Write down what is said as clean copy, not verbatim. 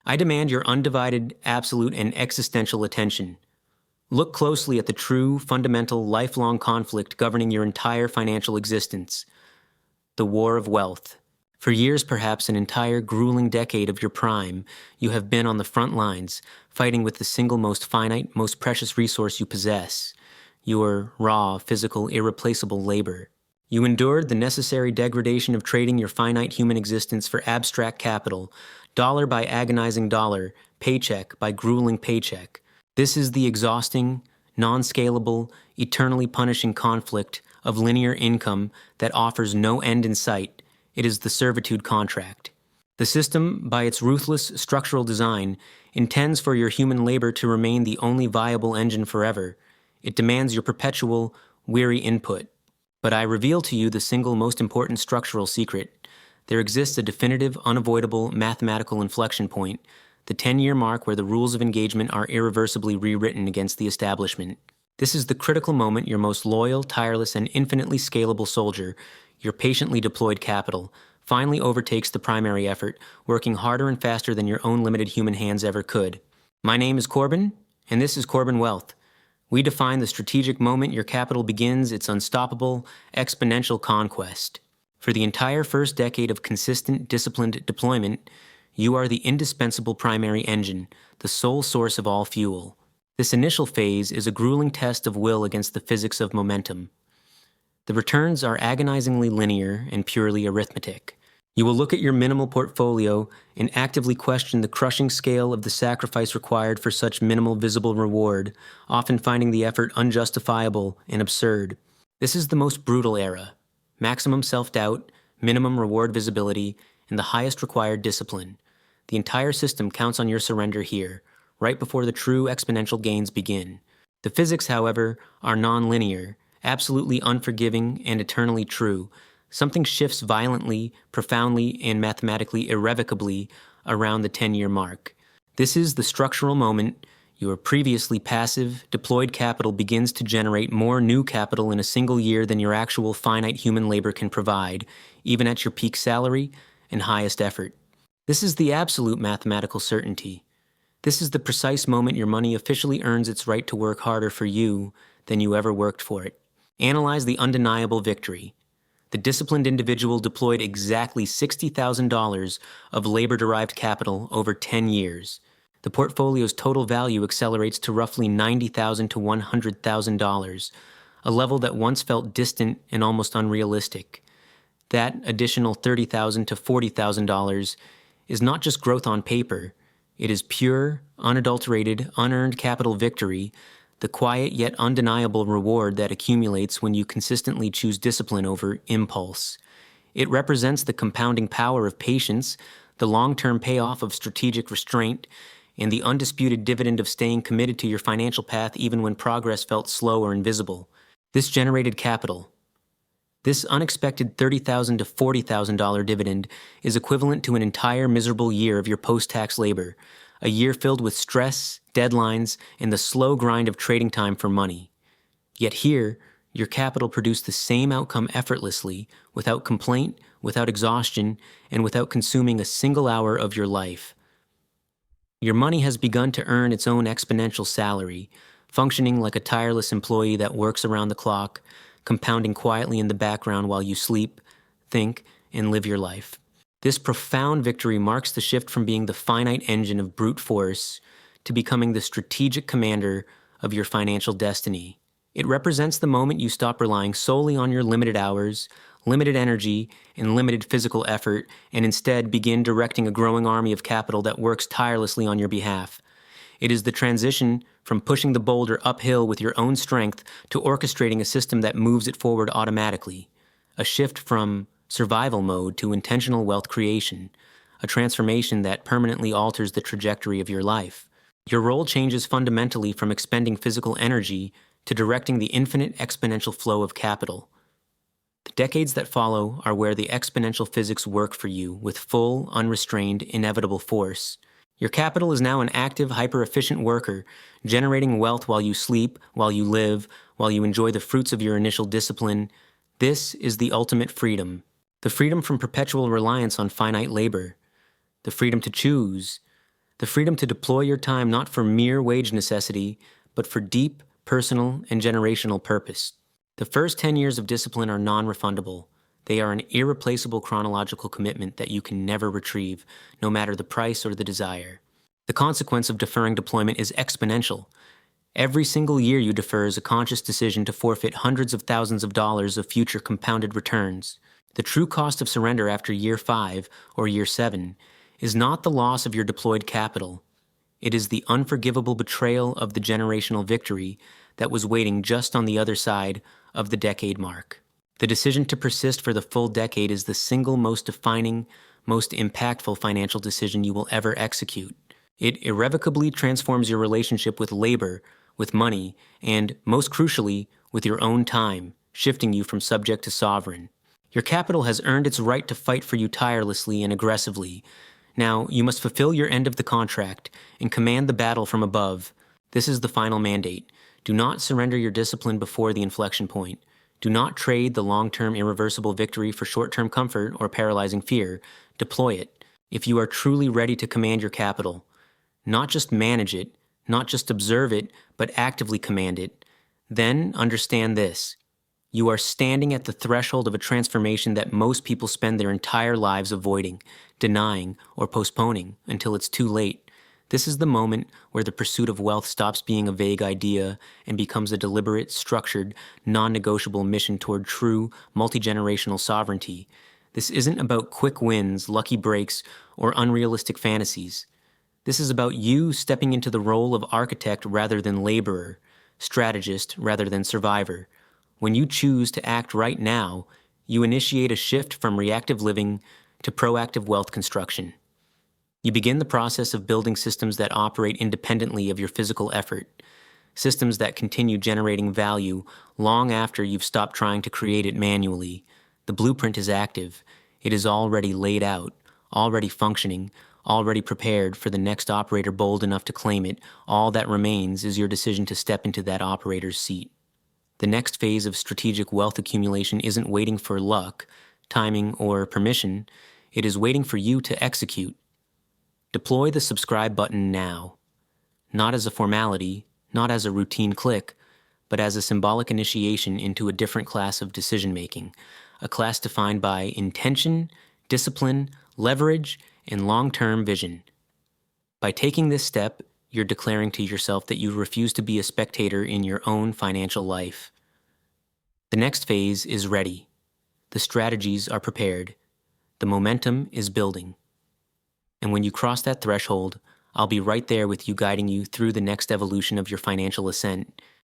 I demand your undivided, absolute, and existential attention. Look closely at the true, fundamental, lifelong conflict governing your entire financial existence: the war of wealth. For years, perhaps an entire grueling decade of your prime, you have been on the front lines, fighting with the single most finite, most precious resource you possess: your raw, physical, irreplaceable labor. You endured the necessary degradation of trading your finite human existence for abstract capital, dollar by agonizing dollar, paycheck by grueling paycheck. This is the exhausting, non-scalable, eternally punishing conflict of linear income that offers no end in sight. It is the Servitude Contract. The system, by its ruthless structural design, intends for your human labor to remain the only viable engine forever. It demands your perpetual, weary input. But I reveal to you the single most important structural secret. There exists a definitive, unavoidable mathematical inflection point, the 10-year mark where the rules of engagement are irreversibly rewritten against the establishment. This is the critical moment your most loyal, tireless, and infinitely scalable soldier, your patiently deployed capital, finally overtakes the primary effort, working harder and faster than your own limited human hands ever could. My name is Corbin, and this is Corbin Wealth. We define the strategic moment your capital begins its unstoppable, exponential conquest. For the entire first decade of consistent, disciplined deployment, you are the indispensable primary engine, the sole source of all fuel. This initial phase is a grueling test of will against the physics of momentum. The returns are agonizingly linear and purely arithmetic. You will look at your minimal portfolio and actively question the crushing scale of the sacrifice required for such minimal visible reward, often finding the effort unjustifiable and absurd. This is the most brutal era: maximum self-doubt, minimum reward visibility, and the highest required discipline. The entire system counts on your surrender here, right before the true exponential gains begin. The physics, however, are non-linear, absolutely unforgiving, and eternally true. Something shifts violently, profoundly, and mathematically irrevocably around the 10-year mark. This is the structural moment. Your previously passive, deployed capital begins to generate more new capital in a single year than your actual finite human labor can provide, even at your peak salary and highest effort. This is the absolute mathematical certainty. This is the precise moment your money officially earns its right to work harder for you than you ever worked for it. Analyze the undeniable victory. The disciplined individual deployed exactly $60,000 of labor-derived capital over 10 years. The portfolio's total value accelerates to roughly $90,000 to $100,000, a level that once felt distant and almost unrealistic. That additional $30,000 to $40,000 is not just growth on paper. It is pure, unadulterated, unearned capital victory, the quiet yet undeniable reward that accumulates when you consistently choose discipline over impulse. It represents the compounding power of patience, the long-term payoff of strategic restraint, and the undisputed dividend of staying committed to your financial path even when progress felt slow or invisible. This generated capital, this unexpected $30,000 to $40,000 dividend, is equivalent to an entire miserable year of your post-tax labor, a year filled with stress, deadlines, and the slow grind of trading time for money. Yet here, your capital produced the same outcome effortlessly, without complaint, without exhaustion, and without consuming a single hour of your life. Your money has begun to earn its own exponential salary, functioning like a tireless employee that works around the clock, compounding quietly in the background while you sleep, think, and live your life. This profound victory marks the shift from being the finite engine of brute force to becoming the strategic commander of your financial destiny. It represents the moment you stop relying solely on your limited hours, limited energy, and limited physical effort, and instead begin directing a growing army of capital that works tirelessly on your behalf. It is the transition from pushing the boulder uphill with your own strength to orchestrating a system that moves it forward automatically. A shift from survival mode to intentional wealth creation, a transformation that permanently alters the trajectory of your life. Your role changes fundamentally from expending physical energy to directing the infinite exponential flow of capital. The decades that follow are where the exponential physics work for you with full, unrestrained, inevitable force. Your capital is now an active, hyper-efficient worker, generating wealth while you sleep, while you live, while you enjoy the fruits of your initial discipline. This is the ultimate freedom. The freedom from perpetual reliance on finite labor. The freedom to choose. The freedom to deploy your time not for mere wage necessity, but for deep, personal, and generational purpose. The first 10 years of discipline are non-refundable. They are an irreplaceable chronological commitment that you can never retrieve, no matter the price or the desire. The consequence of deferring deployment is exponential. Every single year you defer is a conscious decision to forfeit hundreds of thousands of dollars of future compounded returns. The true cost of surrender after year 5 or year 7 is not the loss of your deployed capital. It is the unforgivable betrayal of the generational victory that was waiting just on the other side of the decade mark. The decision to persist for the full decade is the single most defining, most impactful financial decision you will ever execute. It irrevocably transforms your relationship with labor, with money, and, most crucially, with your own time, shifting you from subject to sovereign. Your capital has earned its right to fight for you tirelessly and aggressively. Now, you must fulfill your end of the contract and command the battle from above. This is the final mandate. Do not surrender your discipline before the inflection point. Do not trade the long-term irreversible victory for short-term comfort or paralyzing fear. Deploy it. If you are truly ready to command your capital, not just manage it, not just observe it, but actively command it, then understand this. You are standing at the threshold of a transformation that most people spend their entire lives avoiding, denying, or postponing until it's too late. This is the moment where the pursuit of wealth stops being a vague idea and becomes a deliberate, structured, non-negotiable mission toward true, multi-generational sovereignty. This isn't about quick wins, lucky breaks, or unrealistic fantasies. This is about you stepping into the role of architect rather than laborer, strategist rather than survivor. When you choose to act right now, you initiate a shift from reactive living to proactive wealth construction. You begin the process of building systems that operate independently of your physical effort, systems that continue generating value long after you've stopped trying to create it manually. The blueprint is active. It is already laid out, already functioning, already prepared for the next operator bold enough to claim it. All that remains is your decision to step into that operator's seat. The next phase of strategic wealth accumulation isn't waiting for luck, timing, or permission. It is waiting for you to execute. Deploy the subscribe button now. Not as a formality, not as a routine click, but as a symbolic initiation into a different class of decision-making, a class defined by intention, discipline, leverage, and long-term vision. By taking this step, you're declaring to yourself that you refuse to be a spectator in your own financial life. The next phase is ready. The strategies are prepared. The momentum is building. And when you cross that threshold, I'll be right there with you, guiding you through the next evolution of your financial ascent.